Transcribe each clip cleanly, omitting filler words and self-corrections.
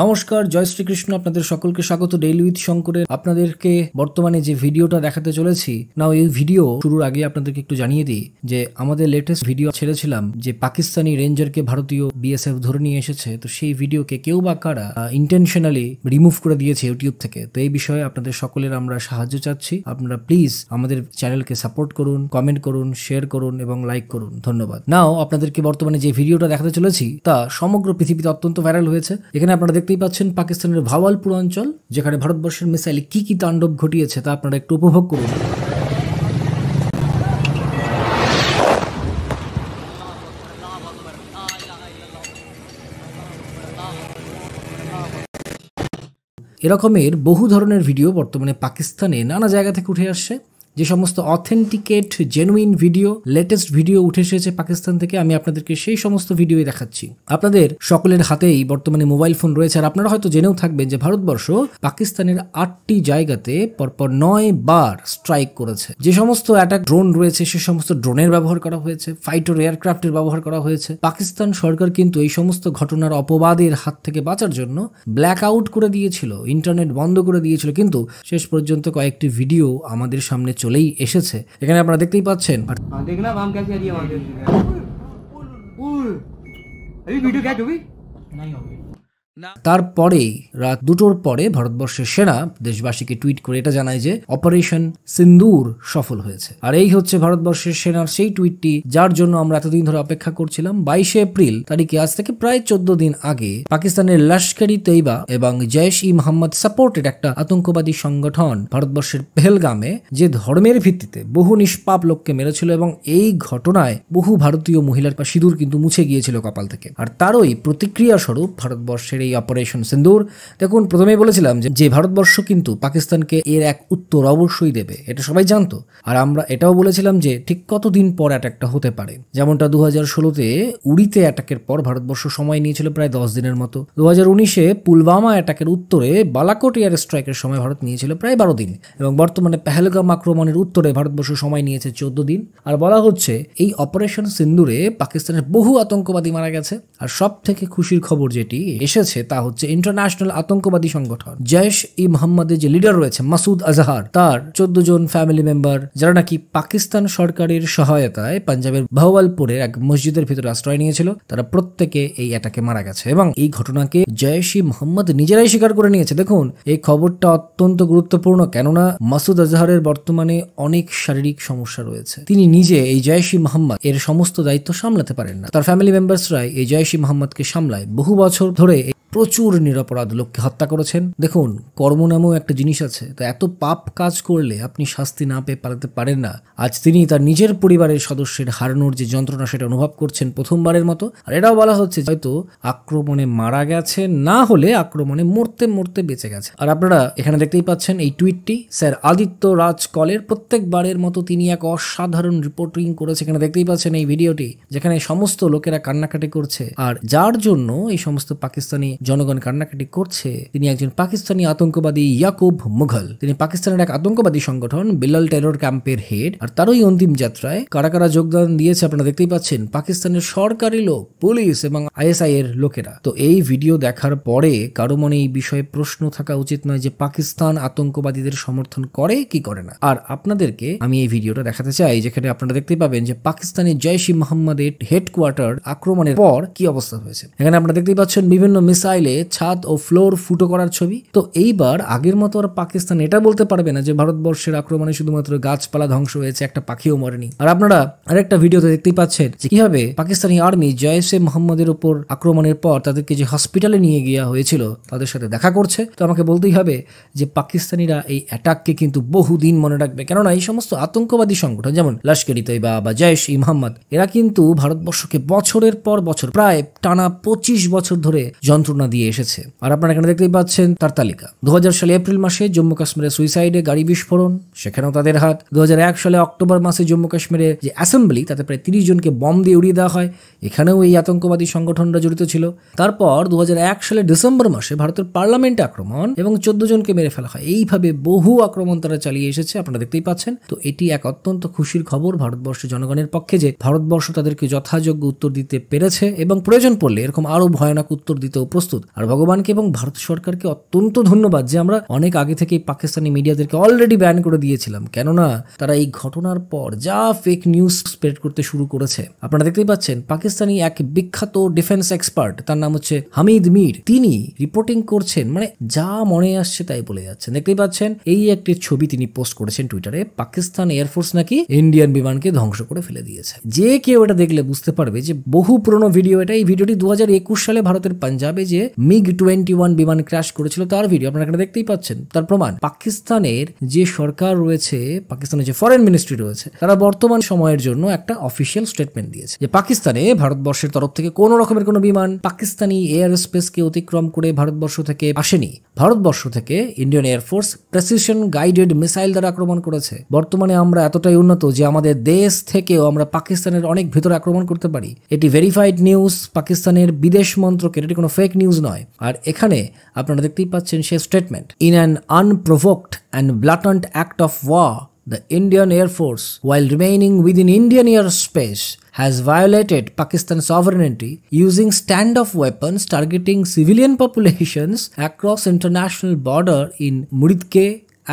নমস্কার, জয় শ্রীকৃষ্ণ। আপনাদের সকলকে স্বাগত ডেইলি উইথ শঙ্করের। আপনাদেরকে বর্তমানে যে ভিডিওটা দেখাতে চলেছি না, এই ভিডিও শুরুর আগে আপনাদেরকে একটু জানিয়ে দিই যে আমাদের লেটেস্ট ভিডিও ছেড়েছিলাম যে পাকিস্তানি রেঞ্জারকে ভারতীয় বিএসএফ ধরে নিয়ে এসেছে। তো সেই ভিডিওকে কেউ বা কারা ইন্টেনশনালি রিমুভ করে দিয়েছে ইউটিউব থেকে। তো এই বিষয়ে আপনাদের সকলের আমরা সাহায্য চাচ্ছি। আপনারা প্লিজ আমাদের চ্যানেলকে সাপোর্ট করুন, কমেন্ট করুন, শেয়ার করুন এবং লাইক করুন। ধন্যবাদ। নাও আপনাদেরকে বর্তমানে যে ভিডিওটা দেখাতে চলেছি তা সমগ্র পৃথিবীতে অত্যন্ত ভাইরাল হয়েছে। এখানে আপনারা দেখতেই পাচ্ছেন পাকিস্তানের ভাওয়ালপুর অঞ্চল, যেখানে ভারতবর্ষের মিসাইলে কি তাণ্ডব ঘটিয়েছে তা আপনারা একটু উপভোগ করুন। এরকমের বহু ধরনের ভিডিও বর্তমানে পাকিস্তানে নানা জায়গা থেকে উঠে আসছে। যে সমস্ত authenticate genuine video, latest video উঠে এসেছে পাকিস্তান থেকে, আমি আপনাদেরকে সেই সমস্ত ভিডিওই দেখাচ্ছি। আপনাদের সকলের হাতেই বর্তমানে মোবাইল ফোন রয়েছে, আর আপনারা হয়তো জেনেও থাকবেন যে ভারতবর্ষ পাকিস্তানের 8টি জায়গাতে পরপর 9 বার স্ট্রাইক করেছে। যে সমস্ত অ্যাটাক ড্রোন রয়েছে সে সমস্ত ড্রোনের ব্যবহার করা হয়েছে, ফাইটার এয়ারক্রাফটের ব্যবহার করা হয়েছে। পাকিস্তান সরকার কিন্তু এই সমস্ত ঘটনার অপবাদের হাত থেকে বাঁচার জন্য ব্ল্যাক আউট করে দিয়েছিল, ইন্টারনেট বন্ধ করে দিয়েছিল, কিন্তু শেষ পর্যন্ত কয়েকটি ভিডিও আমাদের সামনে চলেই এসেছে। এখানে আপনারা দেখতেই পাচ্ছেন। তারপরেই রাত 2টোর পরে ভারতবর্ষের সেনা দেশবাসীকে টুইট করে এটা জানায় যে অপারেশন সিন্দুর সফল হয়েছে। আর এই হচ্ছে ভারতবর্ষের সেনার সেই টুইটটি যার জন্য আমরা এতদিন ধরে অপেক্ষা করছিলাম। 22শে এপ্রিল তারিখে, আজ থেকে প্রায় 14 দিন আগে, পাকিস্তানের লস্করি তৈবা এবং জৈশ-ই-মোহাম্মদ সাপোর্টেড একটা আতঙ্কবাদী সংগঠন ভারতবর্ষের পেহেলগামে যে ধর্মের ভিত্তিতে বহু নিষ্পাপ লোককে মেরেছিল, এবং এই ঘটনায় বহু ভারতীয় মহিলার সিঁদুর কিন্তু মুছে গিয়েছিল কপাল থেকে। আর তারই প্রতিক্রিয়া স্বরূপ ভারতবর্ষের এই অপারেশন সিন্দুর। দেখুন, প্রথমেই বলেছিলাম যে ভারতবর্ষ কিন্তু পাকিস্তানকে এর এক উত্তর অবশ্যই দেবে, এটা সবাই জানতো। আর আমরা এটাও বলেছিলাম যে ঠিক কতদিন পর অ্যাটাকটা হতে পারে। যেমনটা 2016-তে উড়িতে অ্যাটাকের পর ভারতবর্ষ সময় নিয়েছিল প্রায় 10 দিনের মতো। 2019-এ পুলওয়ামা অ্যাটাকের উত্তরে বালাকোট এয়ার স্ট্রাইকের সময় ভারত নিয়েছিল প্রায় 12 দিন, এবং বর্তমানে পেহেলগাম আক্রমণের উত্তরে ভারতবর্ষ সময় নিয়েছে 14 দিন। আর বলা হচ্ছে এই অপারেশন সিন্দুরে পাকিস্তানের বহু আতঙ্কবাদী মারা গেছে। আর সব থেকে খুশির খবর যেটি এসেছে তা হচ্ছে ইন্টারন্যাশনাল আতঙ্কবাদী সংগঠন জৈশ-ই-মোহাম্মদের যে লিডার রয়েছে মাসুদ আজহার, তার 14 জন ফ্যামিলি মেম্বার, যারা নাকি পাকিস্তান সরকারের সহায়তায় পাঞ্জাবের ভাওয়ালপুরের এক মসজিদের ভিতরে আশ্রয় নিয়েছিল, তারা প্রত্যেকে এই অ্যাটাকে মারা গেছে। এবং এই ঘটনাকে জৈশ-ই-মোহাম্মদ নিজেরাই স্বীকার করে নিয়েছে। দেখুন, এই খবরটা অত্যন্ত গুরুত্বপূর্ণ, কেননা মাসুদ আজহারের বর্তমানে অনেক শারীরিক সমস্যা রয়েছে। তিনি নিজে এই জৈশ-ই-মোহাম্মদ এর সমস্ত দায়িত্ব সামলাতে পারেন না। তার ফ্যামিলি মেম্বার্সরাই এই জৈশ-ই-মোহাম্মদকে সামলায়। বহু বছর ধরে প্রচুর নিরপরাধ লোককে হত্যা করেছেন। দেখুন, কর্ম নামেও একটা জিনিস আছে, তো এত পাপ কাজ করলে আপনি শাস্তি না পেয়ে পালাতে পারেন না। আজ তিনি তার নিজের পরিবারের সদস্যের হারানোর যে যন্ত্রণা সেটা অনুভব করছেন প্রথমবারের মতো। আর এটাও বলা হচ্ছে হয়তো আক্রমণে মারা গেছে, না হলে আক্রমণে মরতে মরতে বেঁচে গেছে। আর আপনারা এখানে দেখতেই পাচ্ছেন এই টুইটটি স্যার আদিত্য রাজ কলের। প্রত্যেকবারের মতো তিনি এক অসাধারণ রিপোর্টিং করেছে। এখানে দেখতেই পাচ্ছেন এই ভিডিওটি, যেখানে সমস্ত লোকেরা কান্নাকাটি করছে। আর যার জন্য এই সমস্ত পাকিস্তানি জনগণ কান্নাকাটি করছে, তিনি একজন পাকিস্তানি আতঙ্কবাদী ইয়াকুব মুঘল। তিনি পাকিস্তানের এক আতঙ্কবাদী সংগঠন বিল্লাল টেরর ক্যাম্পের হেড। আর তারই অন্তিম যাত্রায় কারা কারা যোগদান দিয়েছে আপনারা দেখতেই পাচ্ছেন, পাকিস্তানের সরকারি লোক, পুলিশ এবং আইএসআই এর লোকেরা। তো এই ভিডিও দেখার পরে কারো মনে এই বিষয়ে প্রশ্ন থাকা উচিত নয় যে পাকিস্তান আতঙ্কবাদীদের সমর্থন করে কি করে না। আর আপনাদেরকে আমি এই ভিডিওটা দেখাতে চাই, যেখানে আপনারা দেখতে পাবেন যে পাকিস্তানের জৈশ-ই-মোহাম্মদের হেডকোয়ার্টার আক্রমণের পর কি অবস্থা হয়েছে। এখানে আপনারা দেখতেই পাচ্ছেন বিভিন্ন মিসাইল ছাদ ও ফ্লোর ফুটো করার ছবি। তো এইবার আগের মতো আর পাকিস্তান এটা বলতে পারবে না যে ভারতবর্ষের আক্রমণে শুধুমাত্র গাছপালা ধ্বংস হয়েছে, একটা পাখিও মরেনি। আর আপনারা আরেকটা ভিডিওতে দেখতেই পাচ্ছেন যে কিভাবে পাকিস্তানি আর্মি জৈশ-ই-মোহাম্মদের উপর আক্রমণের পর তাদেরকে যে হসপিটালে নিয়ে গিয়া হয়েছিল তাদের সাথে দেখা করছে। তো আমাকে বলতেই হবে যে পাকিস্তানিরা এই অ্যাটাককে কিন্তু বহুদিন মনে রাখবে, কেননা এই সমস্ত আতঙ্কবাদী সংগঠন যেমন লস্করি তৈবা বা জৈশ-ই-মোহাম্মদ, এরা কিন্তু ভারতবর্ষকে বছরের পর বছর প্রায় টানা 25 বছর ধরে যন্ত্রণা দিয়ে এসেছে। আর আপনারা এখানে দেখতেই পাচ্ছেন তার তালিকা। 2000 সালে এপ্রিল মাসে জম্মু কাশ্মীরে সুইসাইডে গাড়ি বিস্ফোরণ, সেখানেও তাদের হাত। 2001 সালে অক্টোবর মাসে জম্মু কাশ্মীরে যে অ্যাসেম্বলি, তাতে প্রায় 30 জনকে বম দিয়ে উড়িয়ে দেওয়া হয়, এখানেও এই আতঙ্কবাদী সংগঠনরা জড়িত ছিল। তারপর 2001 সালে ডিসেম্বর মাসে ভারতের পার্লামেন্টে আক্রমণ এবং 14 জনকে মেরে ফেলা হয়। এইভাবে বহু আক্রমণ তারা চালিয়ে এসেছে, আপনারা দেখতেই পাচ্ছেন। তো এটি এক অত্যন্ত খুশির খবর ভারতবর্ষের জনগণের পক্ষে যে ভারতবর্ষ তাদেরকে যথাযোগ্য উত্তর দিতে পেরেছে, এবং প্রয়োজন পড়লে এরকম আরো ভয়ানক উত্তর দিতেও প্রস্তুত প্রস্তুত। আর ভগবানকে এবং ভারত সরকারকে অত্যন্ত ধন্যবাদ যে আমরা অনেক আগে থেকেই পাকিস্তানি মিডিয়াদেরকে অলরেডি ব্যান করে দিয়েছিলাম, কেননা তারা এই ঘটনার পর যা ফেক নিউজ স্প্রেড করতে শুরু করেছে। আপনারা দেখতেই পাচ্ছেন পাকিস্তানি এক বিখ্যাত ডিফেন্স এক্সপার্ট, তার নাম হচ্ছে হামিদ মির, তিনি রিপোর্টিং করছেন, মানে যা মনে আসছে তাই বলে যাচ্ছেন। দেখতেই পাচ্ছেন এই একটি ছবি তিনি পোস্ট করেছেন টুইটারে, পাকিস্তান এয়ারফোর্স নাকি ইন্ডিয়ান বিমানকে ধ্বংস করে ফেলে দিয়েছে। যে কেউ এটা দেখলে বুঝতে পারবে যে বহু পুরনো ভিডিও এটা। এই ভিডিওটি 2021 সালে ভারতের পাঞ্জাবে যে MiG-21 বিমান ক্র্যাশ করেছিল তার ভিডিও, আপনারা এখানে দেখতেই পাচ্ছেন। তার প্রমাণ পাকিস্তানের যে সরকার রয়েছে, পাকিস্তানের যে ফরেন মিনিস্ট্রি রয়েছে, তারা বর্তমান সময়ের জন্য একটা অফিসিয়াল স্টেটমেন্ট দিয়েছে যে পাকিস্তানে ভারতবর্ষের তরফ থেকে কোন রকমের কোনো বিমান পাকিস্তানি এয়ার স্পেসকে অতিক্রম করে ভারতবর্ষ থেকে আসেনি। ভারতবর্ষ থেকে Indian air force precision guided missile দ্বারা আক্রমণ করেছে। বর্তমানে আমরা এতটাই উন্নত যে আমাদের দেশ থেকেও আমরা পাকিস্তানের অনেক ভেতরে আক্রমণ করতে পারি। এটি ভেরিফাইড নিউজ, পাকিস্তানের বিদেশ মন্ত্রকের, এটি কোনো ফেক নিউজ নয়। আর এখানে আপনারা দেখতেই পাচ্ছেন সে statement, in an unprovoked and blatant act of war, the Indian Air Force, while remaining within Indian airspace, has violated Pakistan's sovereignty using standoff weapons targeting civilian populations across international border in Muridke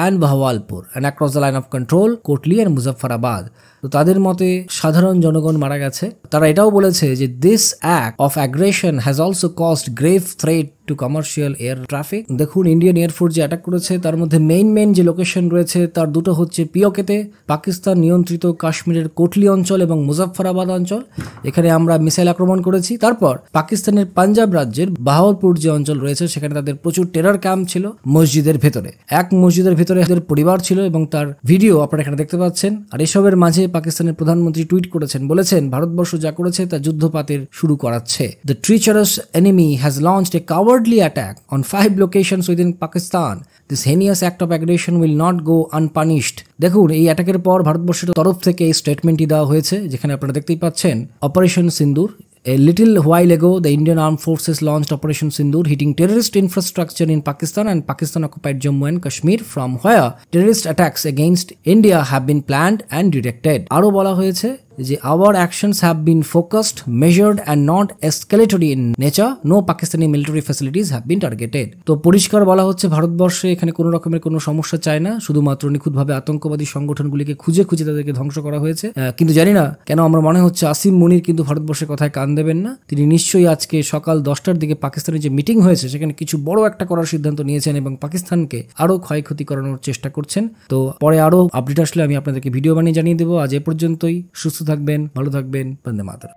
and Bahawalpur and across the line of control, Kotli and Muzaffarabad. তো তাদের মতে সাধারণ জনগণ মারা গেছে। তারা এটাও বলেছে যে this act of aggression has also caused grave threat to commercial air traffic. দেখুন ইন্ডিয়ান এয়ারফোর্স যে অ্যাটাক করেছে তার মধ্যে মেইন যে লোকেশন রয়েছে তার দুটো হচ্ছে পিওকেতে, পাকিস্তান নিয়ন্ত্রিত কাশ্মীরের কোটলি অঞ্চল, এবং মুজাফফরাবাদ অঞ্চল। এখানে আমরা মিসাইল আক্রমণ করেছি। তারপর পাকিস্তানের পাঞ্জাব রাজ্যের বাহাওয়ালপুর যে অঞ্চল রয়েছে সেখানে তাদের প্রচুর টেরর ক্যাম্প ছিল মসজিদের ভেতরে। এক মসজিদের ভেতরে তাদের পরিবার ছিল এবং তার ভিডিও আপনারা এখানে দেখতে পাচ্ছেন। আর এসবের মাঝে পাকিস্তানের প্রধানমন্ত্রী টুইট করেছেন, বলেছেন ভারতবর্ষ যা করেছে তা যুদ্ধপাতের শুরু করাচ্ছে। The treacherous enemy has launched a cowardly attack on 5 locations within Pakistan. This heinous act of aggression will not go unpunished. দেখুন এই অ্যাটাকের পর ভারতবর্ষের তরফ থেকে এই স্টেটমেন্টটি দেওয়া হয়েছে, যেখানে আপনারা দেখতেই পাচ্ছেন operation Sindoor. A little while ago, the Indian Armed Forces launched Operation Sindoor, hitting terrorist infrastructure in Pakistan and Pakistan-occupied Jammu and Kashmir, from where terrorist attacks against India have been planned and directed. আরও বলা হয়েছে যে our actions have been focused, measured and not escalatory in nature. No Pakistani military facilities have been targeted. তো পরিষ্কার বলা হচ্ছে ভারতবর্ষে এখানে কোনো রকমের কোনো সমস্যা চায় না, শুধুমাত্র নিখুঁতভাবে আতঙ্কবাদী সংগঠনগুলিকে খুঁজে তাদেরকে ধ্বংস করা হয়েছে। কিন্তু জানি না কেন আমার মনে হচ্ছে আসিম মুনির কিন্তু ভারতবর্ষের কথায় কান দেবেন না। তিনি নিশ্চয়ই আজকে সকাল 10টার দিকে পাকিস্তানের যে মিটিং হয়েছে সেখানে কিছু বড় একটা করার সিদ্ধান্ত নিয়েছেন এবং পাকিস্তানকে আরো ক্ষয়ক্ষতি করানোর চেষ্টা করছেন। তো পরে আরো আপডেট আসলে আমি আপনাদেরকে ভিডিও বানিয়ে জানিয়ে দেবো। আজ এ পর্যন্তই। সুস্থ থাকবেন, ভালো থাকবেন, বন্দে মাতরম।